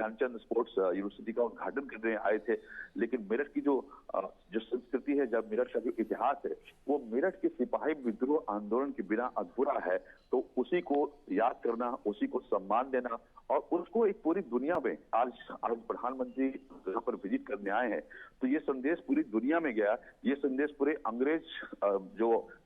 Dhyanchand sports university का उद्घाटन करने आए थे। लेकिन मेरठ की जो संस्कृति है, जब मेरठ का जो इतिहास है, वो मेरठ के सिपाही विद्रोह आंदोलन के बिना अधूरा है। तो उसी को याद करना, उसी को सम्मान देना और उसको एक पूरी दुनिया में आज प्रधानमंत्री यहाँ पर विजिट करने आए हैं, तो ये संदेश पूरी दुनिया में गया। ये संदेश पूरे अंग्रेज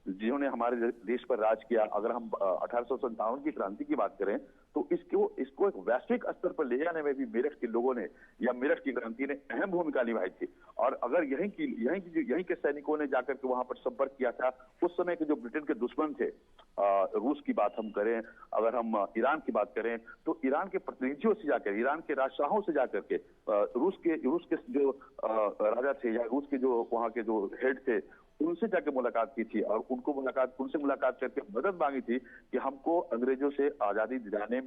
जिन्होंने हमारे देश पर राज किया, अगर हम 1857 की क्रांति की बात करें तो इसको एक वैश्विक स्तर पर ले जाने में भी मेरठ के लोगों ने या मेरठ की क्रांति ने अहम भूमिका निभाई थी। और अगर यहीं के सैनिकों ने जाकर के वहां पर संपर्क किया था, उस समय के जो ब्रिटेन के दुश्मन थे, रूस की बात हम करें, अगर हम ईरान की बात करें, तो ईरान के प्रतिनिधियों से जाकर, ईरान के राजशाहों से जाकर के रूस के जो राजा थे या रूस के जो वहां के जो हेड थे, उनसे जाकर मुलाकात की थी और उनसे मुलाकात करके मदद मांगी थी कि हमको अंग्रेजों से आजादी दिलाने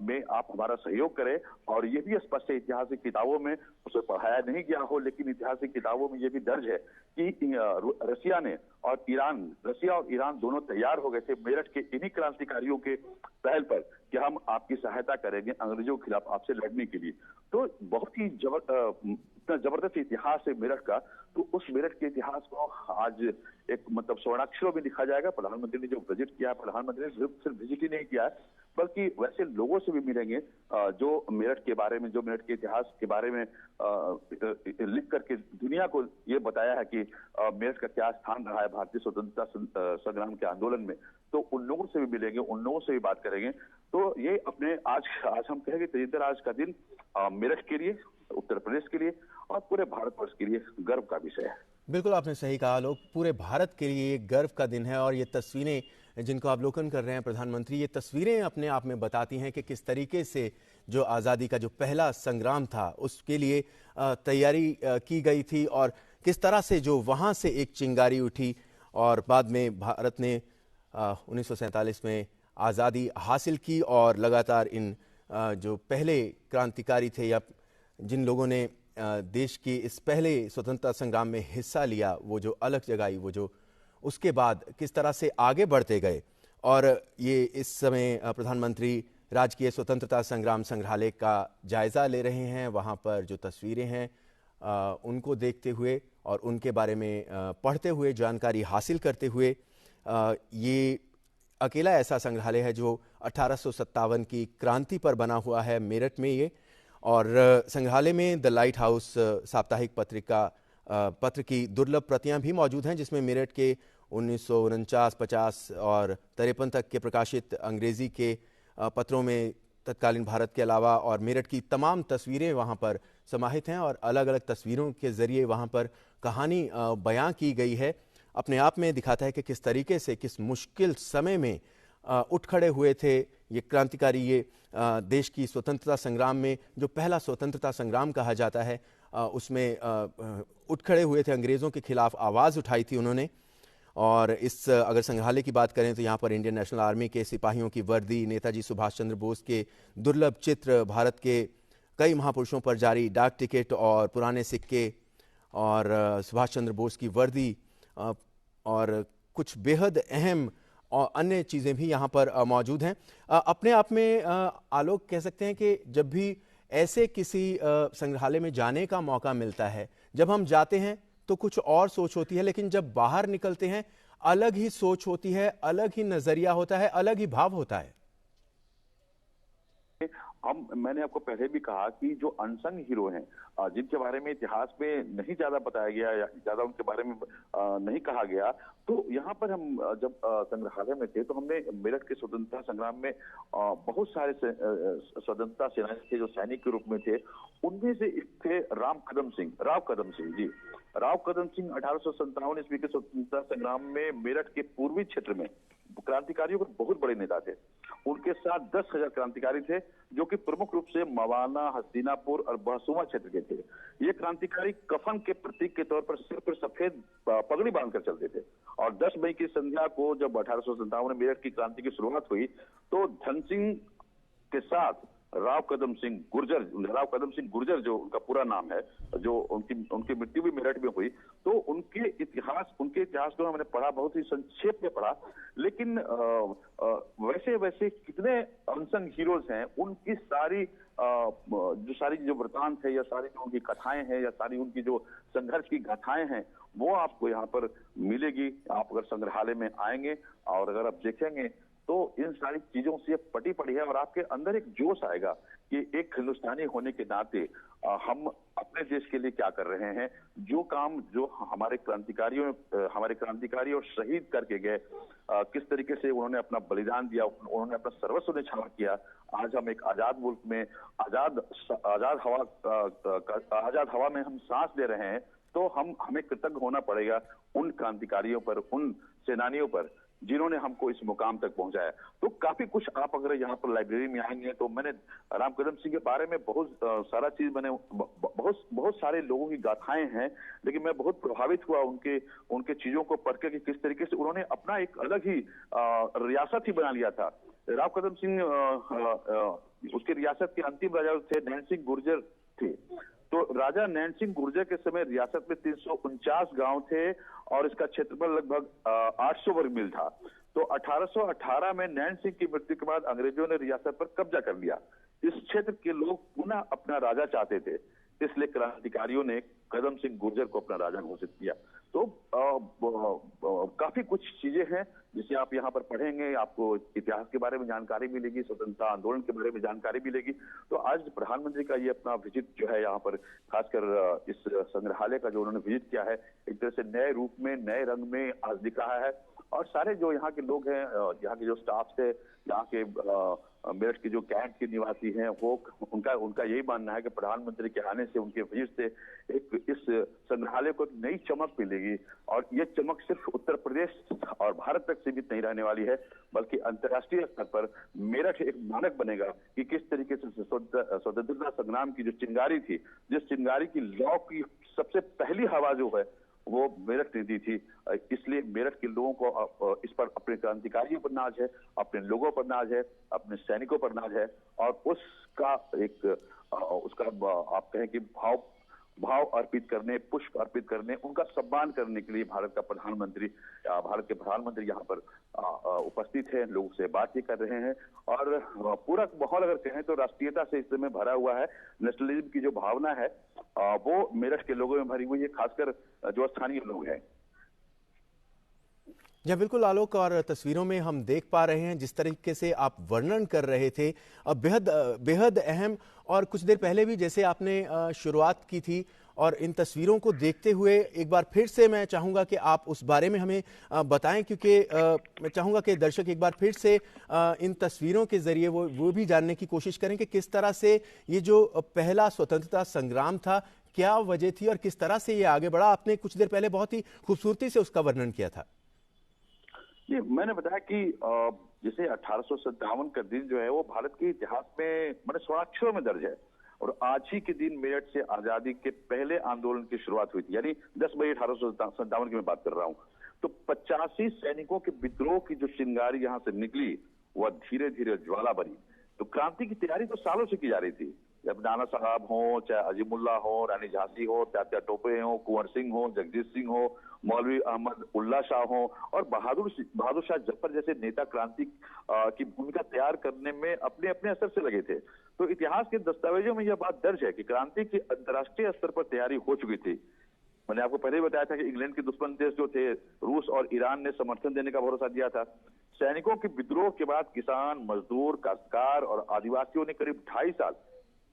में आप हमारा सहयोग करें। और ये भी स्पष्ट है, ऐतिहासिक किताबों में उसे पढ़ाया नहीं गया हो, लेकिन ऐतिहासिक किताबों में ये भी दर्ज है कि रसिया और ईरान दोनों तैयार हो गए थे मेरठ के इन्हीं क्रांतिकारियों के पहल पर कि हम आपकी सहायता करेंगे अंग्रेजों के खिलाफ आपसे लड़ने के लिए। तो बहुत ही जबरदस्त इतिहास है मेरठ का। तो उस मेरठ के इतिहास को आज एक स्वर्णाक्षरों में लिखा जाएगा। प्रधानमंत्री ने जो विजिट किया है, प्रधानमंत्री ने सिर्फ विजिट ही नहीं किया है, बल्कि वैसे लोगों से भी मिलेंगे जो मेरठ के बारे में, जो मेरठ के इतिहास के बारे में लिख करके दुनिया को ये बताया है कि मेरठ का क्या स्थान रहा है भारतीय स्वतंत्रता संग्राम के आंदोलन में। तो उन लोगों से भी मिलेंगे, उन लोगों से भी बात करेंगे। तो ये अपने आज हम कहेंगे तेजिंदर, आज का दिन मेरठ के लिए, उत्तर प्रदेश के लिए और पूरे भारतवर्ष के लिए गर्व का विषय है। बिल्कुल आपने सही कहा लोग, पूरे भारत के लिए गर्व का दिन है। और ये तस्वीरें जिनको अवलोकन कर रहे हैं प्रधानमंत्री, ये तस्वीरें अपने आप में बताती हैं कि किस तरीके से जो आज़ादी का जो पहला संग्राम था उसके लिए तैयारी की गई थी और किस तरह से जो वहाँ से एक चिंगारी उठी और बाद में भारत ने 1947 में आज़ादी हासिल की। और लगातार इन जो पहले क्रांतिकारी थे या जिन लोगों ने देश की इस पहले स्वतंत्रता संग्राम में हिस्सा लिया, वो जो अलग जगाई, वो जो उसके बाद किस तरह से आगे बढ़ते गए। और ये इस समय प्रधानमंत्री राजकीय स्वतंत्रता संग्राम संग्रहालय का जायज़ा ले रहे हैं। वहाँ पर जो तस्वीरें हैं उनको देखते हुए और उनके बारे में पढ़ते हुए, जानकारी हासिल करते हुए, ये अकेला ऐसा संग्रहालय है जो 1857 की क्रांति पर बना हुआ है मेरठ में ये। और संग्रहालय में द लाइट हाउस साप्ताहिक पत्र की दुर्लभ प्रतियां भी मौजूद हैं, जिसमें मेरठ के 1949, 50 और 53 तक के प्रकाशित अंग्रेजी के पत्रों में तत्कालीन भारत के अलावा और मेरठ की तमाम तस्वीरें वहां पर समाहित हैं। और अलग अलग तस्वीरों के जरिए वहां पर कहानी बयां की गई है। अपने आप में दिखाता है कि किस तरीके से, किस मुश्किल समय में उठ खड़े हुए थे ये क्रांतिकारी। ये देश की स्वतंत्रता संग्राम में जो पहला स्वतंत्रता संग्राम कहा जाता है, उसमें उठ खड़े हुए थे, अंग्रेज़ों के खिलाफ आवाज़ उठाई थी उन्होंने। और इस अगर संग्रहालय की बात करें तो यहाँ पर इंडियन नेशनल आर्मी के सिपाहियों की वर्दी, नेताजी सुभाष चंद्र बोस के दुर्लभ चित्र, भारत के कई महापुरुषों पर जारी डाक टिकट और पुराने सिक्के और सुभाष चंद्र बोस की वर्दी और कुछ बेहद अहम और अन्य चीज़ें भी यहाँ पर मौजूद हैं। अपने आप में आलोक कह सकते हैं कि जब भी ऐसे किसी संग्रहालय में जाने का मौका मिलता है, जब हम जाते हैं तो कुछ और सोच होती है, लेकिन जब बाहर निकलते हैं अलग ही सोच होती है, अलग ही नज़रिया होता है, अलग ही भाव होता है। मैंने आपको पहले भी कहा कि जो अनसंग हीरो हैं, जिनके बारे में इतिहास में नहीं ज्यादा बताया गया या ज्यादा उनके बारे में नहीं कहा गया, तो यहाँ पर हम जब संग्रहालय में थे तो हमने मेरठ के स्वतंत्रता संग्राम में बहुत सारे स्वतंत्रता सेनानी थे जो सैनिक के रूप में थे। उनमें से एक थे राव कदम सिंह जी। राव कदम सिंह 1857 ईस्वी के स्वतंत्रता संग्राम में मेरठ के पूर्वी क्षेत्र में क्रांतिकारियों के बहुत बड़े नेता थे। उनके साथ 10,000 क्रांतिकारी थे जो कि प्रमुख रूप से मवाना, हस्तिनापुर और बहसुमा क्षेत्र के थे। ये क्रांतिकारी कफन के प्रतीक के तौर पर सिर पर सफेद पगड़ी बांधकर चलते थे। और 10 मई की संध्या को जब 1857 में मेरठ की क्रांति की शुरुआत हुई तो धन सिंह के साथ राव कदम सिंह गुर्जर जो उनका पूरा नाम है, जो उनकी मृत्यु भी मेरठ में हुई। तो उनके इतिहास को मैंने पढ़ा, बहुत ही संक्षेप में पढ़ा, लेकिन वैसे वैसे कितने अनसंग हीरोज हैं, उनकी सारी जो वृतांत है, या सारी जो उनकी कथाएं हैं, या सारी उनकी जो संघर्ष की गाथाएं हैं, वो आपको यहाँ पर मिलेगी। आप अगर संग्रहालय में आएंगे और अगर आप देखेंगे तो इन सारी चीजों से पटी पड़ी है, और आपके अंदर एक जोश आएगा कि एक हिंदुस्तानी होने के नाते हम अपने देश के लिए क्या कर रहे हैं। जो काम जो हमारे क्रांतिकारी और शहीद करके गए, किस तरीके से उन्होंने अपना बलिदान दिया, उन्होंने अपना सर्वस्व न्यौछावर किया। आज हम एक आजाद मुल्क में आजाद हवा में हम सांस ले रहे हैं, तो हमें कृतज्ञ होना पड़ेगा उन क्रांतिकारियों पर, उन सेनानियों पर जिन्होंने हमको इस मुकाम तक पहुंचाया। तो काफी कुछ, आप अगर यहाँ पर लाइब्रेरी में आएंगे तो मैंने राम कदम सिंह के बारे में बहुत सारा चीज मैंने बहुत सारे लोगों की गाथाएं हैं, लेकिन मैं बहुत प्रभावित हुआ उनके चीजों को पढ़ के कि किस तरीके से उन्होंने अपना एक अलग ही रियासत ही बना लिया था। राव कदम सिंह उसके रियासत के अंतिम राजा थे, नैन सिंह गुर्जर थे। तो राजा नैन सिंह गुर्जर के समय रियासत में 349 गांव थे और इसका क्षेत्रफल लगभग 800 वर्ग मील था। तो 1818 में नैन सिंह की मृत्यु के बाद अंग्रेजों ने रियासत पर कब्जा कर लिया। इस क्षेत्र के लोग पुनः अपना राजा चाहते थे, इसलिए क्रांतिकारियों ने कदम सिंह गुर्जर को अपना राजा घोषित किया। तो काफी कुछ चीजें हैं जिसे आप यहाँ पर पढ़ेंगे, आपको इतिहास के बारे में जानकारी मिलेगी, स्वतंत्रता आंदोलन के बारे में जानकारी मिलेगी। तो आज प्रधानमंत्री का ये अपना विजिट जो है यहाँ पर, खासकर इस संग्रहालय का जो उन्होंने विजिट किया है, एक तरह से नए रूप में, नए रंग में आज दिख रहा है। और सारे जो यहाँ के लोग हैं, यहाँ के जो स्टाफ है, यहाँ के मेरठ के जो कैंट के निवासी हैं, वो उनका यही मानना है कि प्रधानमंत्री के आने से, उनके विजिट से एक इस संग्रहालय को नई चमक मिलेगी। और ये चमक सिर्फ उत्तर प्रदेश और भारत तक सीमित नहीं रहने वाली है, बल्कि अंतर्राष्ट्रीय स्तर पर मेरठ एक मानक बनेगा कि किस तरीके से स्वतंत्रता संग्राम की जो चिंगारी थी, जिस चिंगारी की लौ की सबसे पहली हवा जो है वो मेरठ ने दी थी। इसलिए मेरठ के लोगों को इस पर, अपने क्रांतिकारियों पर नाज है, अपने लोगों पर नाज है, अपने सैनिकों पर नाज है। और उसका आप कहें कि भाव अर्पित करने, पुष्प अर्पित करने, उनका सम्मान करने के लिए भारत के प्रधानमंत्री यहाँ पर उपस्थित है, लोगों से बातचीत कर रहे हैं। और पूरा माहौल अगर कहें तो राष्ट्रीयता से इस समय भरा हुआ है। नेशनलिज्म की जो भावना है वो मेरठ के लोगों में भरी हुई है, खासकर जो स्थानीय लोग हैं। जी बिल्कुल आलोक, और तस्वीरों में हम देख पा रहे हैं जिस तरीके से आप वर्णन कर रहे थे, बेहद अहम। और कुछ देर पहले भी जैसे आपने शुरुआत की थी, और इन तस्वीरों को देखते हुए एक बार फिर से मैं चाहूँगा कि आप उस बारे में हमें बताएं, क्योंकि मैं चाहूँगा कि दर्शक एक बार फिर से इन तस्वीरों के जरिए वो भी जानने की कोशिश करें कि किस तरह से ये जो पहला स्वतंत्रता संग्राम था, क्या वजह थी और किस तरह से ये आगे बढ़ा। आपने कुछ देर पहले बहुत ही खूबसूरती से उसका वर्णन किया था। ये मैंने बताया कि जैसे 1857 का दिन जो है वो भारत के इतिहास में मैंने स्वर्णाक्षरों में दर्ज है। और आज ही के दिन मेरठ से आजादी के पहले आंदोलन की शुरुआत हुई थी, यानी 10 मई 1857 की मैं बात कर रहा हूँ। तो 85 सैनिकों के विद्रोह की जो चिंगारी यहाँ से निकली, वह धीरे धीरे ज्वाला बनी। तो क्रांति की तैयारी तो सालों से की जा रही थी, जब नाना साहब हो, चाहे अजीमुल्ला हो, रानी झांसी हो, तात्या टोपे हो, कुंवर सिंह हो, जगजीत सिंह हो, मौलवी अहमद उल्ला शाह हो और बहादुर शाह जफर जैसे नेता क्रांति की भूमिका तैयार करने में अपने अपने असर से लगे थे। तो इतिहास के दस्तावेजों में यह बात दर्ज है कि क्रांति की अंतर्राष्ट्रीय स्तर पर तैयारी हो चुकी थी। मैंने आपको पहले ही बताया था कि इंग्लैंड के दुश्मन देश जो थे, रूस और ईरान ने समर्थन देने का भरोसा दिया था। सैनिकों के विद्रोह के बाद किसान, मजदूर, काश्तकार और आदिवासियों ने करीब 2.5 साल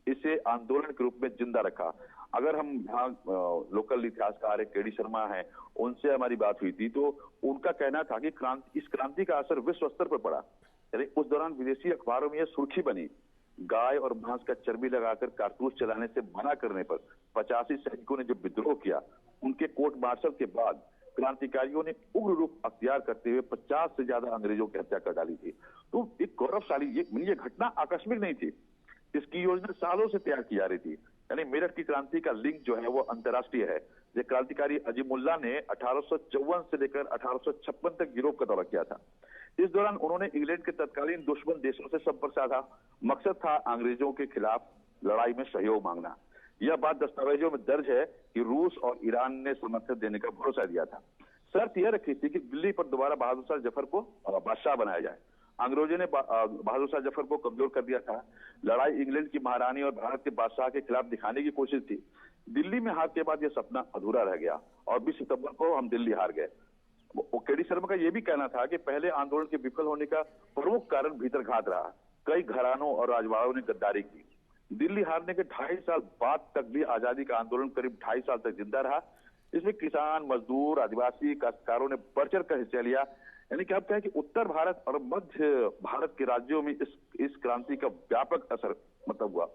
इसे आंदोलन के रूप में जिंदा रखा। अगर हम यहाँ लोकल इतिहासकार केडी शर्मा हैं, उनसे हमारी बात हुई थी, तो उनका कहना था कि इस क्रांति का असर विश्व स्तर पर पड़ा। यानी उस दौरान विदेशी अखबारों में यह सुर्खी बनी, गाय और भैंस का चर्बी लगाकर कारतूस चलाने से मना करने पर 85 सैनिकों ने जो विद्रोह किया, उनके कोर्ट मार्शल के बाद क्रांतिकारियों ने उग्र रूप अख्तियार करते हुए 50 से ज्यादा अंग्रेजों की हत्या कर डाली थी। तो एक गौरवशाली ये घटना आकस्मिक नहीं थी, इसकी योजना सालों से तैयार की जा रही थी। यानी मेरठ की क्रांति का लिंक जो है वो अंतर्राष्ट्रीय है। जो क्रांतिकारी अजीमुल्ला ने 1854 से लेकर 1856 तक यूरोप का दौरा किया था। इस दौरान उन्होंने इंग्लैंड के तत्कालीन दुश्मन देशों से संपर्क साधा। मकसद था अंग्रेजों के खिलाफ लड़ाई में सहयोग मांगना। यह बात दस्तावेजों में दर्ज है कि रूस और ईरान ने समर्थन देने का भरोसा दिया था। शर्त यह रखी थी कि दिल्ली पर दोबारा बहादुर शाह जफर को बादशाह बनाया जाए। अंग्रेजों ने बहादुर शाह जफर को कमजोर कर दिया था। लड़ाई इंग्लैंड की महारानी और भारत के बादशाह के खिलाफ दिखाने की कोशिश थी। दिल्ली में हार के बाद यह सपना अधूरा रह गया और 20 सितंबर को हम दिल्ली हार गए। केडी शर्मा का यह भी कहना था कि पहले आंदोलन के विफल होने का प्रमुख कारण भीतरघात रहा। कई घरानों और राजवाड़ों ने गद्दारी की। दिल्ली हारने के 2.5 साल बाद तक भी आजादी का आंदोलन करीब 2.5 साल तक जिंदा रहा। इसमें किसान, मजदूर, आदिवासी, काश्तकारों ने बढ़ चढ़ कर हिस्सा लिया। यानी कि आप कहें कि उत्तर भारत और मध्य भारत के राज्यों में इस क्रांति का व्यापक असर हुआ।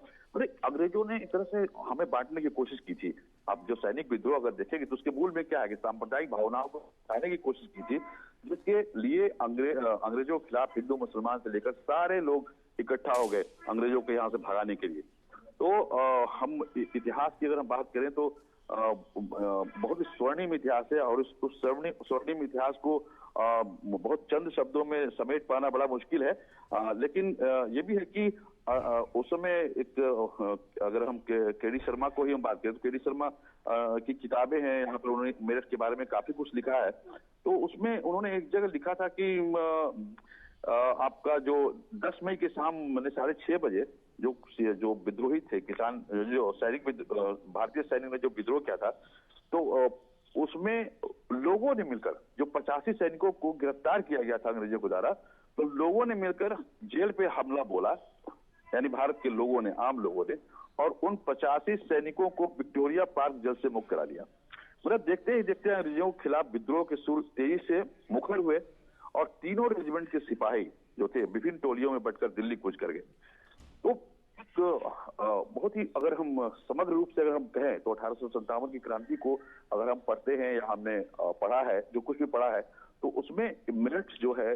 अंग्रेजों ने एक तरह से हमें बांटने की कोशिश की थी। अब जो सैनिक विद्रोह अगर देखेंगे तो उसके मूल में क्या है कि सांप्रदायिक भावनाओं को हटाने की कोशिश की थी, जिसके लिए अंग्रेजों के खिलाफ हिंदू मुसलमान से लेकर सारे लोग इकट्ठा हो गए अंग्रेजों को यहाँ से भगाने के लिए। तो हम इतिहास की अगर हम बात करें तो बहुत ही स्वर्णिम इतिहास है और उस स्वर्णिम इतिहास को बहुत चंद शब्दों में समेट पाना बड़ा मुश्किल है। लेकिन ये भी है कि उस समय एक अगर हम केडी शर्मा को ही हम बात करें तो केडी शर्मा की किताबें हैं, यहाँ पर उन्होंने मेरठ के बारे में काफी कुछ लिखा है। तो उसमें उन्होंने एक जगह लिखा था कि आपका जो 10 मई के शाम 6:30 बजे जो विद्रोही थे, किसान, जो सैनिक, भारतीय सैनिक ने जो विद्रोह किया था, तो उसमें लोगों ने मिलकर जो 85 सैनिकों को गिरफ्तार किया गया था अंग्रेजों के द्वारा, तो लोगों ने मिलकर जेल पे हमला बोला, यानी भारत के लोगों ने, आम लोगों ने, और उन 85 सैनिकों को विक्टोरिया पार्क जेल से मुक्त करा दिया। मतलब देखते ही देखते अंग्रेजों के खिलाफ विद्रोह के सुर तेजी से मुखर हुए और तीनों रेजिमेंट के सिपाही जो थे विभिन्न टोलियों में बंटकर दिल्ली कूच कर गए। तो बहुत ही अगर हम समग्र रूप से अगर हम कहें तो 1857 की क्रांति को अगर हम पढ़ते हैं या हमने पढ़ा है, जो कुछ भी पढ़ा है, तो उसमें मेरठ जो है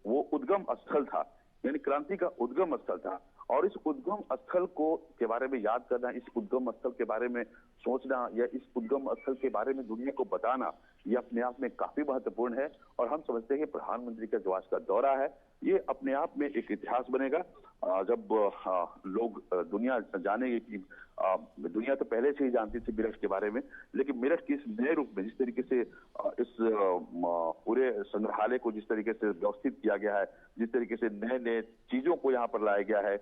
वो उद्गम स्थल था, यानी क्रांति का उद्गम स्थल था। और इस उद्गम स्थल को के बारे में याद करना, इस उद्गम स्थल के बारे में सोचना या इस उद्गम स्थल के बारे में दुनिया को बताना, ये अपने आप में काफी महत्वपूर्ण है। और हम समझते हैं कि प्रधानमंत्री का जो आज का दौरा है, ये अपने आप में एक इतिहास बनेगा। जब लोग दुनिया जानेगी कि दुनिया तो पहले से ही जानती थी मेरठ के बारे में, लेकिन मेरठ के इस नए रूप में, जिस तरीके से इस पूरे संग्रहालय को जिस तरीके से व्यवस्थित किया गया है, जिस तरीके से नए नए चीजों को यहाँ पर लाया गया है,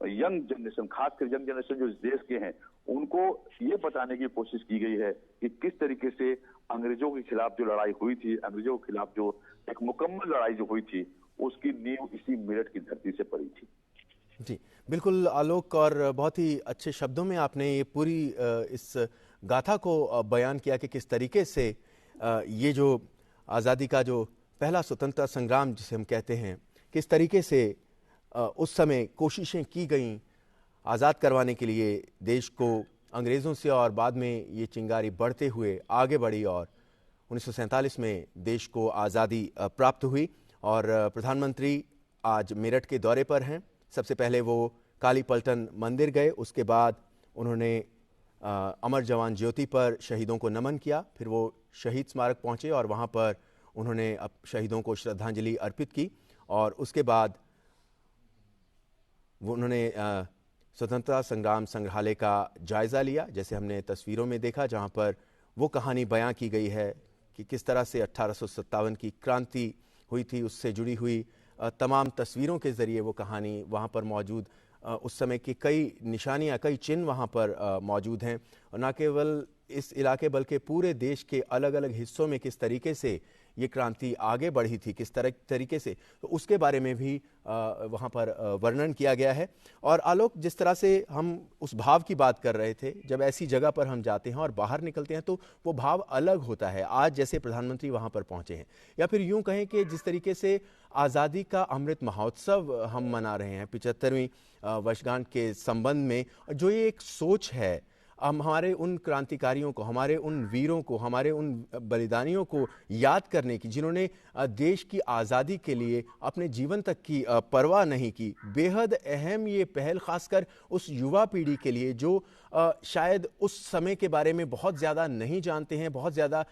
यंग जनरेशन, खासकर यंग जनरेशन जो इस देश के हैं, उनको ये बताने की कोशिश की गई है कि किस तरीके से अंग्रेजों के खिलाफ जो लड़ाई हुई थी, अंग्रेजों के खिलाफ जो एक मुकम्मल लड़ाई जो हुई थी, उसकी नींव इसी मेरठ की धरती से पड़ी थी। जी बिल्कुल आलोक, और बहुत ही अच्छे शब्दों में आपने ये पूरी इस गाथा को बयान किया कि किस तरीके से ये जो आज़ादी का जो पहला स्वतंत्रता संग्राम जिसे हम कहते हैं, किस तरीके से उस समय कोशिशें की गईं आज़ाद करवाने के लिए देश को अंग्रेज़ों से, और बाद में ये चिंगारी बढ़ते हुए आगे बढ़ी और 1947 में देश को आज़ादी प्राप्त हुई। और प्रधानमंत्री आज मेरठ के दौरे पर हैं। सबसे पहले वो काली पलटन मंदिर गए, उसके बाद उन्होंने अमर जवान ज्योति पर शहीदों को नमन किया, फिर वो शहीद स्मारक पहुंचे और वहां पर उन्होंने शहीदों को श्रद्धांजलि अर्पित की। और उसके बाद वो उन्होंने स्वतंत्रता संग्राम संग्रहालय का जायज़ा लिया, जैसे हमने तस्वीरों में देखा, जहां पर वो कहानी बयां की गई है कि किस तरह से 1857 की क्रांति हुई थी, उससे जुड़ी हुई तमाम तस्वीरों के ज़रिए वो कहानी वहाँ पर मौजूद, उस समय की कई निशानियाँ, कई चिन्ह वहाँ पर मौजूद हैं। और न केवल इस इलाके बल्कि पूरे देश के अलग अलग हिस्सों में किस तरीके से ये क्रांति आगे बढ़ी थी, किस तरीके से, तो उसके बारे में भी वहाँ पर वर्णन किया गया है। और आलोक, जिस तरह से हम उस भाव की बात कर रहे थे, जब ऐसी जगह पर हम जाते हैं और बाहर निकलते हैं तो वो भाव अलग होता है। आज जैसे प्रधानमंत्री वहाँ पर पहुँचे हैं, या फिर यूँ कहें कि जिस तरीके से आज़ादी का अमृत महोत्सव हम मना रहे हैं 75वीं वर्षगांठ के संबंध में, जो ये एक सोच है हम हमारे उन क्रांतिकारियों को, हमारे उन वीरों को, हमारे उन बलिदानियों को याद करने की, जिन्होंने देश की आज़ादी के लिए अपने जीवन तक की परवाह नहीं की। बेहद अहम ये पहल, खासकर उस युवा पीढ़ी के लिए जो शायद उस समय के बारे में बहुत ज़्यादा नहीं जानते हैं, बहुत ज़्यादा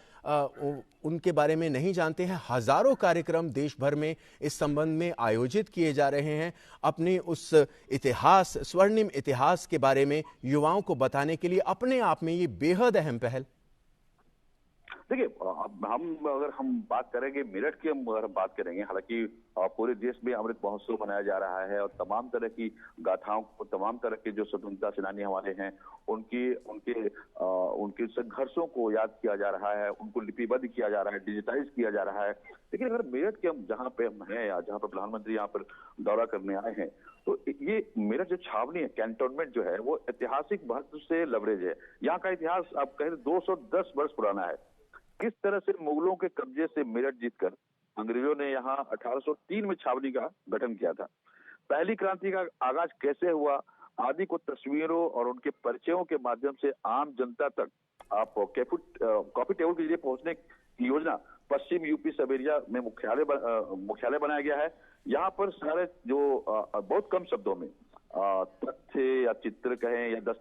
उनके बारे में नहीं जानते हैं। हज़ारों कार्यक्रम देश भर में इस संबंध में आयोजित किए जा रहे हैं, अपने उस इतिहास, स्वर्णिम इतिहास के बारे में युवाओं को बताने के लिए। अपने आप में ये बेहद अहम पहल। देखिए, अब अगर हम बात करेंगे मेरठ की, हम अगर बात करेंगे, हालांकि पूरे देश में अमृत महोत्सव मनाया जा रहा है और तमाम तरह की गाथाओं को, तमाम तरह के जो स्वतंत्रता सेनानी हमारे हैं उनकी उनके उनके संघर्षों को याद किया जा रहा है, उनको लिपिबद्ध किया जा रहा है, डिजिटाइज किया जा रहा है। लेकिन अगर मेरठ के हम जहाँ पे हम हैं, या जहाँ पर प्रधानमंत्री यहाँ पर दौरा करने आए हैं, तो ये मेरठ जो छावनी है, कैंटोनमेंट जो है, वो ऐतिहासिक महत्व से लबरेज है। यहाँ का इतिहास आप कहें 210 वर्ष पुराना है। किस तरह से मुगलों के कब्जे से मेरठ जीतकर अंग्रेजों ने यहाँ 1803 में छावनी का गठन किया था। पहली क्रांति का आगाज कैसे हुआ आदि को तस्वीरों और उनके परिचयों के माध्यम से आम जनता तक आप कॉफी टेबल के लिए पहुंचने की योजना पश्चिम यूपी सब एरिया में मुख्यालय बनाया गया है। यहाँ पर सारे जो बहुत कम शब्दों में तथ्य या चित्र कहें या